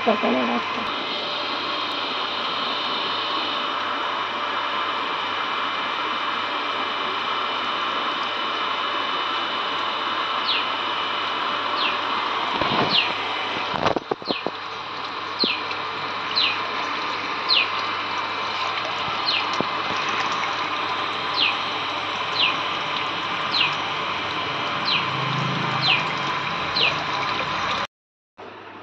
সকালে রাস্তা।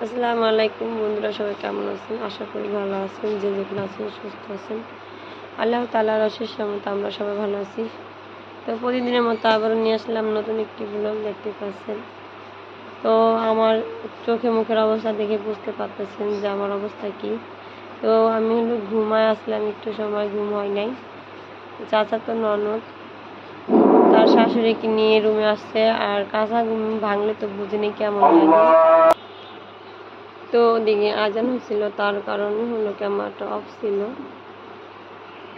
আসসালামু আলাইকুম বন্ধুরা, সবাই কেমন আছেন? আশা করি ভালো আছেন। যে যেখানে আছেন সুস্থ আছেন, আল্লাহ তাআলার অশেষ রহমতে আমরা সবাই ভালো আছি। তো প্রতিদিনের মতো আবারও নিয়ে আসলাম নতুন একটি ব্লগ। দেখতে পাচ্ছেন তো আমার চোখে মুখের অবস্থা দেখে বুঝতে পারতেছেন যে আমার অবস্থা কি। তো আমি ঘুমায় আসলাম, একটু সময় ঘুম হয় নাই। চাচাতো ননদ তার শাশুড়িকে নিয়ে রুমে আসছে, আর কাঁচা ঘুম ভাঙলে তো বুঝিনি কেমন লাগে। তো ওদিকে আজান হচ্ছিল, তার কারণে হলো ক্যামেরাটা অফ ছিল।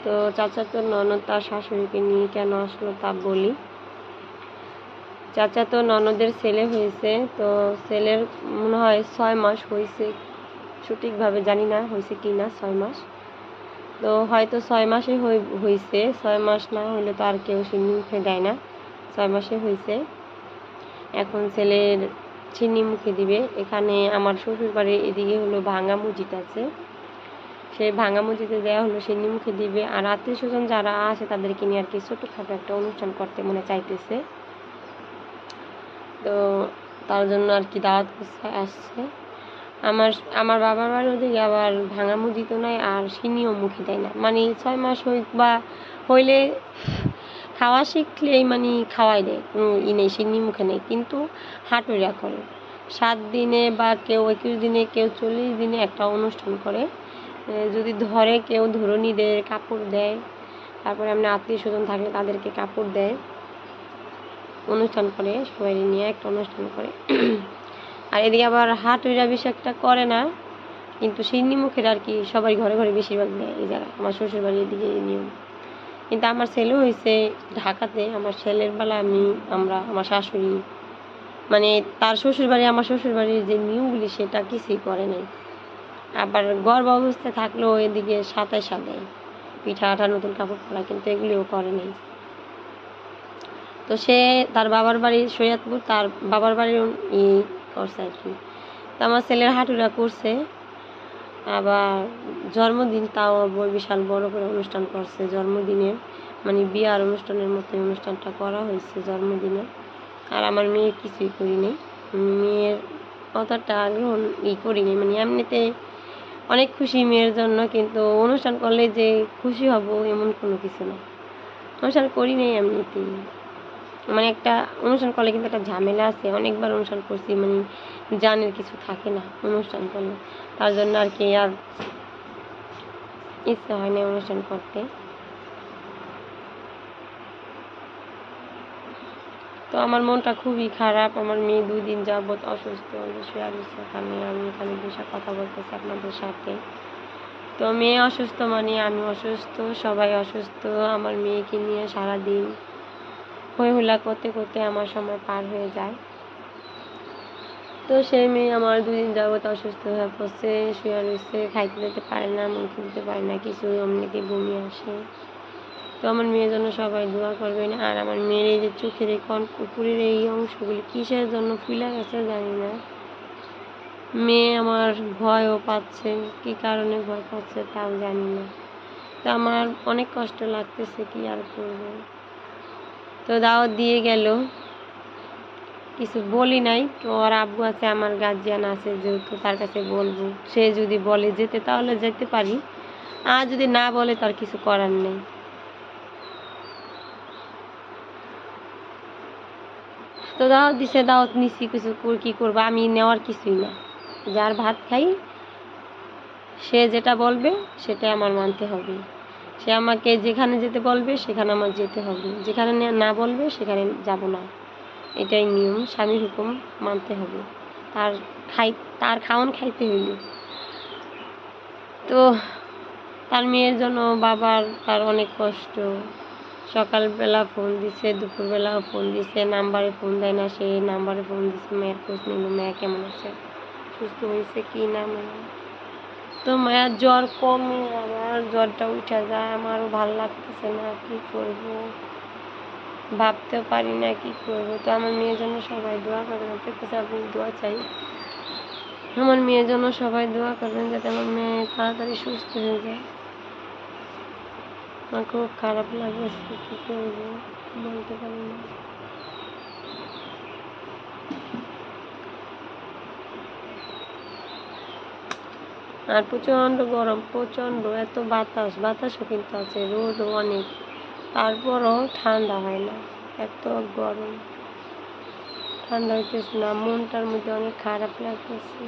তো চাচাতো ননদ তার শাশুড়িকে নিয়ে কেন আসলো তা বলি। চাচাতো ননদের ছেলে হয়েছে, তো ছেলের মনে হয় 6 মাস হয়েছে, সঠিকভাবে জানি না হয়েছে কি না 6 মাস। তো হয়তো 6 মাসে হয়েছে, 6 মাস না হলে তো আর কেউ সিন্নি মুখে দেয় না। 6 মাসে হয়েছে, এখন ছেলের চিনি মুখে দিবে। এখানে আমার শ্বশুর বাড়ির এদিকে হলো ভাঙা মসজিদ আছে, সেই ভাঙা মসজিদে দেওয়া হলো সিন্নি মুখে দিবে। আর আত্মীয় স্বজন যারা আছে তাদেরকে নিয়ে আর কি ছোটোখাটো একটা অনুষ্ঠান করতে মনে চাইতেছে, তো তার জন্য আর কি দাওয়াত আসছে। আমার আমার বাবার বাড়ি ওদিকে আবার ভাঙা মসজিদও নাই, আর সিনিও মুখে দেয় না। মানে 6 মাস বা হইলে খাওয়া শিখলেই মানে খাওয়াই দেয়, কোনো নেই, সিন্নি মুখে নেই, কিন্তু হাঁটুরা করে 7 দিনে বা কেউ 21 দিনে, কেউ 40 দিনে একটা অনুষ্ঠান করে। যদি ধরে কেউ ধরুনি দেয়, কাপড় দেয়, তারপরে এমনি আত্মীয় স্বজন থাকলে তাদেরকে কাপড় দেয়, অনুষ্ঠান করে, সবাই নিয়ে একটা অনুষ্ঠান করে। আর এদিকে আবার হাটুরা বেশি একটা করে না, কিন্তু সিন্নি মুখের আর কি সবাই ঘরে ঘরে বেশিরভাগ দেয় এই জায়গায়, আমার শ্বশুর বাড়ির দিকে এই নিয়ম। কিন্তু আমার ছেলে হয়েছে ঢাকাতে, আমার ছেলের বেলা আমার শাশুড়ি মানে তার শ্বশুর বাড়ি, আমার শ্বশুর বাড়ির যে নিয়মগুলি সেটা কিছুই করে নাই। আবার গর্ভ অবস্থায় থাকলেও এদিকে সাতাই পিঠা আঠা নতুন কাপড় পরা, কিন্তু এগুলিও করে নাই। তো সে তার বাবার বাড়ি সৈয়দপুর, তার বাবার বাড়ির করছে আর কি। তো আমার ছেলের হাঁটুরা করছে, আবার জন্মদিন তাও বিশাল বড় করে অনুষ্ঠান করছে। জন্মদিনে মানে বিয়ার অনুষ্ঠানের মতো অনুষ্ঠানটা করা হয়েছে জন্মদিনে। আর আমার মেয়ে কিছুই করি নাই, মেয়ের অতটা আগ্রহ করি নাই, মানে এমনিতে অনেক খুশি মেয়ের জন্য, কিন্তু অনুষ্ঠান করলে যে খুশি হব এমন কোনো কিছু না। অনুষ্ঠান করি নাই এমনিতেই, মানে একটা অনুষ্ঠান করলে কিন্তু একটা ঝামেলা আছে। অনেকবার অনুষ্ঠান করছি, মানে জানের কিছু থাকে না অনুষ্ঠান করলে, তার জন্য আর কি আর ইচ্ছা হয় না অনুষ্ঠান করতে। তো আমার মনটা খুবই খারাপ। আমার মেয়ে 2 দিন যাবৎ অসুস্থ, আমি এখানে বসে কথা বলতেছি আপনাদের সাথে। তো মেয়ে অসুস্থ মানে আমি অসুস্থ, সবাই অসুস্থ। আমার মেয়েকে নিয়ে সারাদিন হই হুল্লা করতে করতে আমার সময় পার হয়ে যায়। তো সেই মেয়ে আমার 2 দিন যাবৎ অসুস্থ হয়ে পড়ছে, শুয়ে রয়েছে, খাইতে দিতে পারে না, মুখে দিতে পারে না কিছু, এমনিতে বমি আসে। তো আমার মেয়ের জন্য সবাই দোয়া করবেন। আর আমার মেয়ের এই যে চোখের এই উপরের এই অংশগুলি কিসের জন্য ফুলে গেছে জানি না। মেয়ে আমার ভয়ও পাচ্ছে, কি কারণে ভয় পাচ্ছে তাও জানি না। তো আমার অনেক কষ্ট লাগতেছে, কি আর করবো। তো দাওয়াত দিয়ে গেল, কিছু বলি নাই। তো ওর আব্বু আছে, আমার গার্জিয়ান আছে, যেহেতু তার কাছে বলবো, সে যদি বলে যেতে তাহলে যেতে পারি, আর যদি না বলে তার কিছু করার নেই। তো দাওয়াত দিছে, দাওয়াত নিছি, কিছু কি করবো, আমি নেওয়ার কিছুই না। যার ভাত খাই সে যেটা বলবে সেটা আমার মানতে হবে। সে আমাকে যেখানে যেতে বলবে সেখানে আমার যেতে হবে, যেখানে না বলবে সেখানে যাব না। এটাই নিয়ম, স্বামীর হুকুম মানতে হবে। তার তার খাওয়ান খাইতে হইলে। তো তার মেয়ের জন্য তার অনেক কষ্ট। সকালবেলা ফোন দিছে, দুপুরবেলাও ফোন দিছে, নাম্বারে ফোন দেয় না, সে নাম্বারে ফোন দিছে, মেয়ের খোঁজ নিল, মেয়ে কেমন আছে। অসুস্থ হয়েছে কি না মায়া। তো মায়ের জ্বর কমে আবার জ্বরটা উঠে যায়, আমারও ভালো লাগতেছে না, কি করব ভাবতেও পারি না কি করব। তো আমার মেয়ের জন্য সবাই দোয়া করবেন, আপনার কাছে আপনি দোয়া চাই, আমার মেয়ের জন্য সবাই দোয়া করবেন যাতে আমার মেয়ে তাড়াতাড়ি সুস্থ হয়ে যায়। আমার খুব খারাপ লাগছে, কি করবো বলতে পারি না। আর প্রচন্ড গরম, প্রচন্ড, এত বাতাসও কিন্তু আছে, রোদও অনেক, তারপরও ঠান্ডা হয় না, এত গরম, ঠান্ডা হইতেছে না। মনটার মধ্যে অনেক খারাপ লাগতেছে।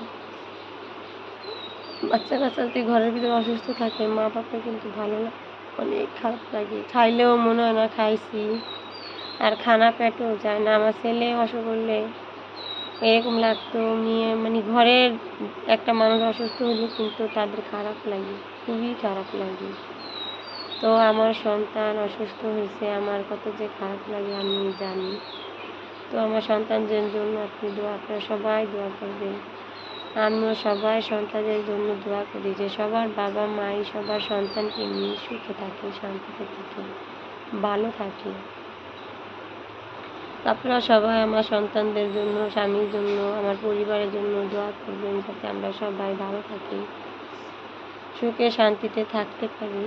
বাচ্চা কাচ্চা যদি ঘরের ভিতরে অসুস্থ থাকে, মা বাবা কিন্তু ভালো লাগে, অনেক খারাপ লাগে, খাইলেও মনে হয় না খাইছি, আর খানা পেটেও যায় না। আমার ছেলে অসুখ করলে এরকম লাগতো, নিয়ে মানে ঘরের একটা মানুষ অসুস্থ হলে কিন্তু তাদের খারাপ লাগে, খুবই খারাপ লাগে। তো আমার সন্তান অসুস্থ হয়েছে, আমার কত যে খারাপ লাগে আমি জানি। তো আমার সন্তানদের জন্য আপনি আপনারা সবাই দোয়া করবেন, আমিও সবাই সন্তানের জন্য দোয়া করি যে সবার বাবা মাই সবার সন্তানকে নিয়ে সুখে থাকে, শান্তিতে থাকে, ভালো থাকে। আপনারা সবাই আমার সন্তানদের জন্য, স্বামীর জন্য, আমার পরিবারের জন্য দোয়া করবেন যাতে আমরা সবাই ভালো থাকি, সুখে শান্তিতে থাকতে পারি।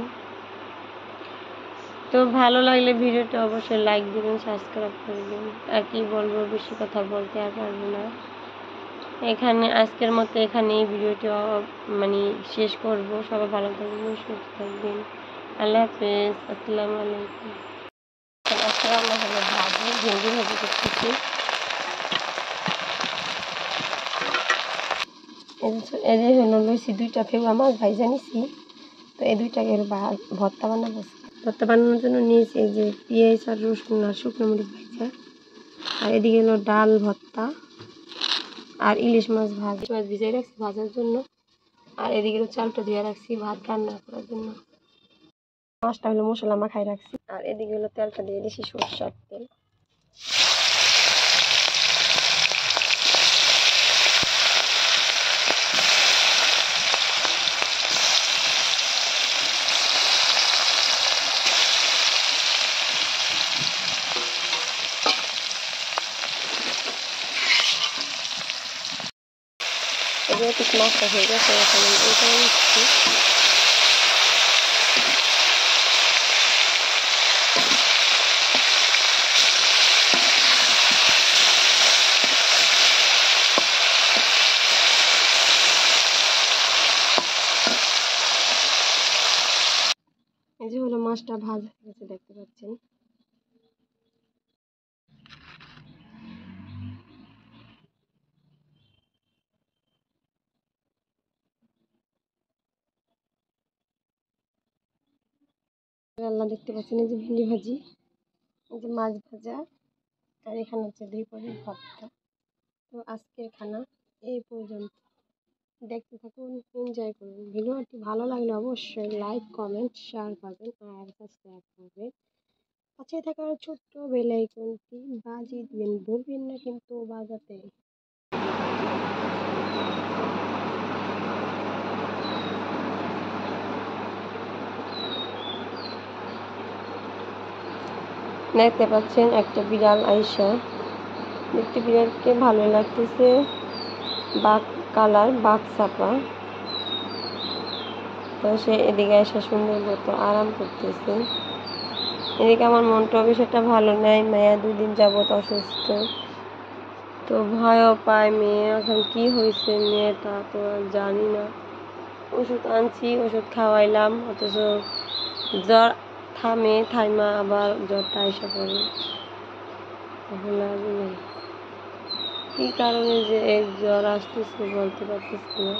তো ভালো লাগলে ভিডিওটা অবশ্যই লাইক দিবেন, সাবস্ক্রাইব করবেন। আর কি বলবো, বেশি কথা বলতে আর পারবো না। এখানে আজকের মতো এখানেই ভিডিওটি মানে শেষ করব। সবাই ভালো থাকবেন, সুস্থ থাকবেন, আল্লাহ হাফেজ, আসসালামু আলাইকুম। আজকে রান্না হলো ভাজি, ভেন্ডি ভাজি করতেছি। এই যে হলো লইছি 2টা ফেউয়া মাছ ভাইজা নিছি। তো এই 2টাকে ভর্তা বানাবো। ভর্তা বানানোর জন্য নিয়েছি এই যে পেঁয়াজ আর রসুন আর শুকনো মরিচ ভাজা, আর এদিকে হলো ডাল ভর্তা, আর ইলিশ মাছ ভিজাই রাখছি ভাজার জন্য, আর এদিকে চালটা দিয়ে রাখছি ভাত রান্না করার জন্য। মাছটা হলো মশলা মাখাই রাখছি, আর এদিকে হলো তেলটা দিয়ে দিছি সরষের তেল। এগুলো ঠিক মাছটা হয়ে গেছে, এখন এইটা নিচ্ছি। এই যে হলো মাছটা ভাজা হয়ে গেছে, দেখতে পাচ্ছেন। রান্না দেখতে পাচ্ছেন, এই যে ভেন্ডি ভাজি, এই যে মাছ ভাজা, আর এখানে হচ্ছে 2 পদের ভর্তা। তো আজকের খানা এই পর্যন্ত, দেখতে থাকুন, এনজয় করুন। ভিডিওটি ভালো লাগলে অবশ্যই লাইক, কমেন্ট, শেয়ার করবেন আর সাবস্ক্রাইব করবেন। পাশে থাকা ছোট্ট বেল আইকনটি বাজিয়ে দিবেন, ভুলবেন না কিন্তু বাজাতে। দেখতে পাচ্ছেন একটা বিড়াল আইসা, দেখতে বিড়ালকে ভালো লাগতেছে, বাঘ কালার, বাঘ চাপা। তো সে এদিকে এসে সুন্দর মতো আরাম করতেছে। এদিকে আমার মনটা বিষয়টা ভালো নাই, মায়া 2 দিন যাবত অসুস্থ, তো ভয়ও পায় মেয়ে, এখন কি হয়েছে মেয়েটা তো জানি না। ওষুধ আনছি, ওষুধ খাওয়াইলাম, অথচ জ্বর থাইমা আবার জ্বরটা এসে পড়ে। এখন আর কি কারণে যে এই জ্বর আসতেছে বলতে পারতেছি না।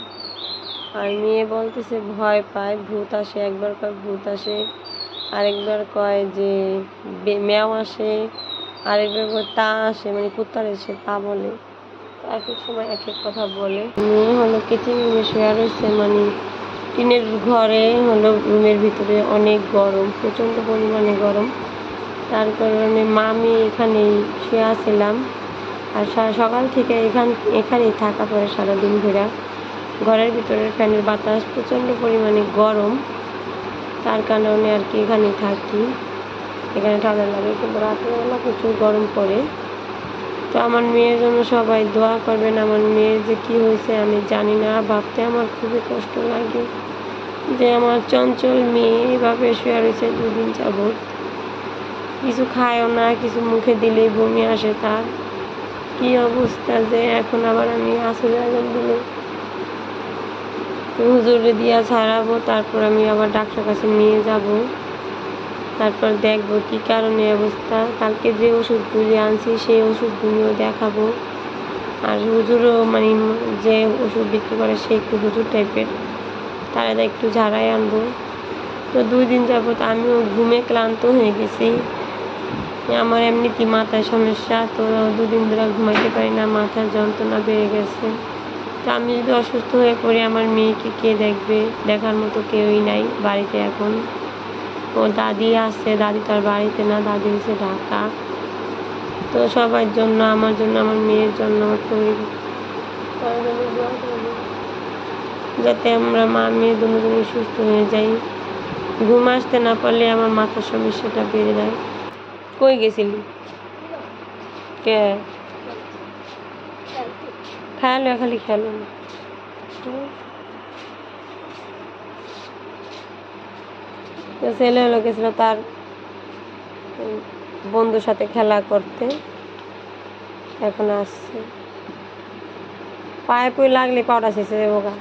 আর মেয়ে বলতেছে ভয় পায়, ভূত আসে, একবার কয় ভূত আসে, আরেকবার কয় যে ম্যাও আসে, আরেকবার কয় তা আসে, মানে কুত্তার এসে তা বলে। এক এক সময় এক এক কথা বলে। মেয়ে হলো কিচেন রুমে শুয়ে রয়েছে, মানে টিনের ঘরে হলো, রুমের ভিতরে অনেক গরম, প্রচণ্ড পরিমাণে গরম। তার কারণে মামি এখানেই শুয়ে আসছিলাম, আর সকাল থেকে এখানেই থাকা পরে সারাদিন ঘোরা ঘরের ভিতরে ফ্যানের বাতাস প্রচণ্ড পরিমাণে গরম, তার কারণে আর কি এখানেই থাকি, এখানে ঠান্ডা লাগে, কিন্তু রাতের বেলা প্রচুর গরম পড়ে। তো আমার মেয়ের জন্য সবাই দোয়া করবেন। আমার মেয়ের যে কী হয়েছে আমি জানি না, ভাবতে আমার খুবই কষ্ট লাগে যে আমার চঞ্চল মেয়ে এভাবে শুয়ে রয়েছে 2 দিন যাবৎ, কিছু খায়ও না, কিছু মুখে দিলেই বমি আসে তার। কী অবস্থা যে এখন আবার আমি আসরের আজান দিলে হুজুরে দিয়া ছাড়াবো, তারপর আমি আবার ডাক্তার কাছে নিয়ে যাব, তারপর দেখবো কি কারণে অবস্থা। কালকে যে ওষুধগুলি আনছি সেই ওষুধগুলিও দেখাবো। আর হুজুরও মানে যে ওষুধ বিক্রি করে সে একটু হুজুর টাইপের, তারা একটু ঝাড়াই আনবো। তো 2 দিন যাবত আমিও ঘুমে ক্লান্ত হয়ে গেছি, আমার এমনিতেই মাথায় সমস্যা, তো 2 দিন ধরে ঘুমাইতে পারি না, মাথার যন্ত্রণা বেড়ে গেছে। তো আমি যদি অসুস্থ হয়ে পড়ি আমার মেয়েকে কে দেখবে, দেখার মতো কেউই নাই বাড়িতে এখন। ও দাদি আছে, দাদি তো আর বাড়িতে না, দাদি হচ্ছে ঢাকা। তো সবার জন্য, আমার জন্য, আমার মেয়ের জন্য, আমার পরিবার যাতে আমরা মা মেয়ে দুজনেই সুস্থ হয়ে যাই। ঘুম আসতে না পারলে আমার মাথার সমস্যাটা বেড়ে যায়। কই গেছিলি? কে খেয়ালো, খালি খেলো না। তো ছেলে হলো গেছিল তার বন্ধুর সাথে খেলা করতে, এখন আসছে। পায়ে পুই লাগলে পাউডার শেষে দেবো গা।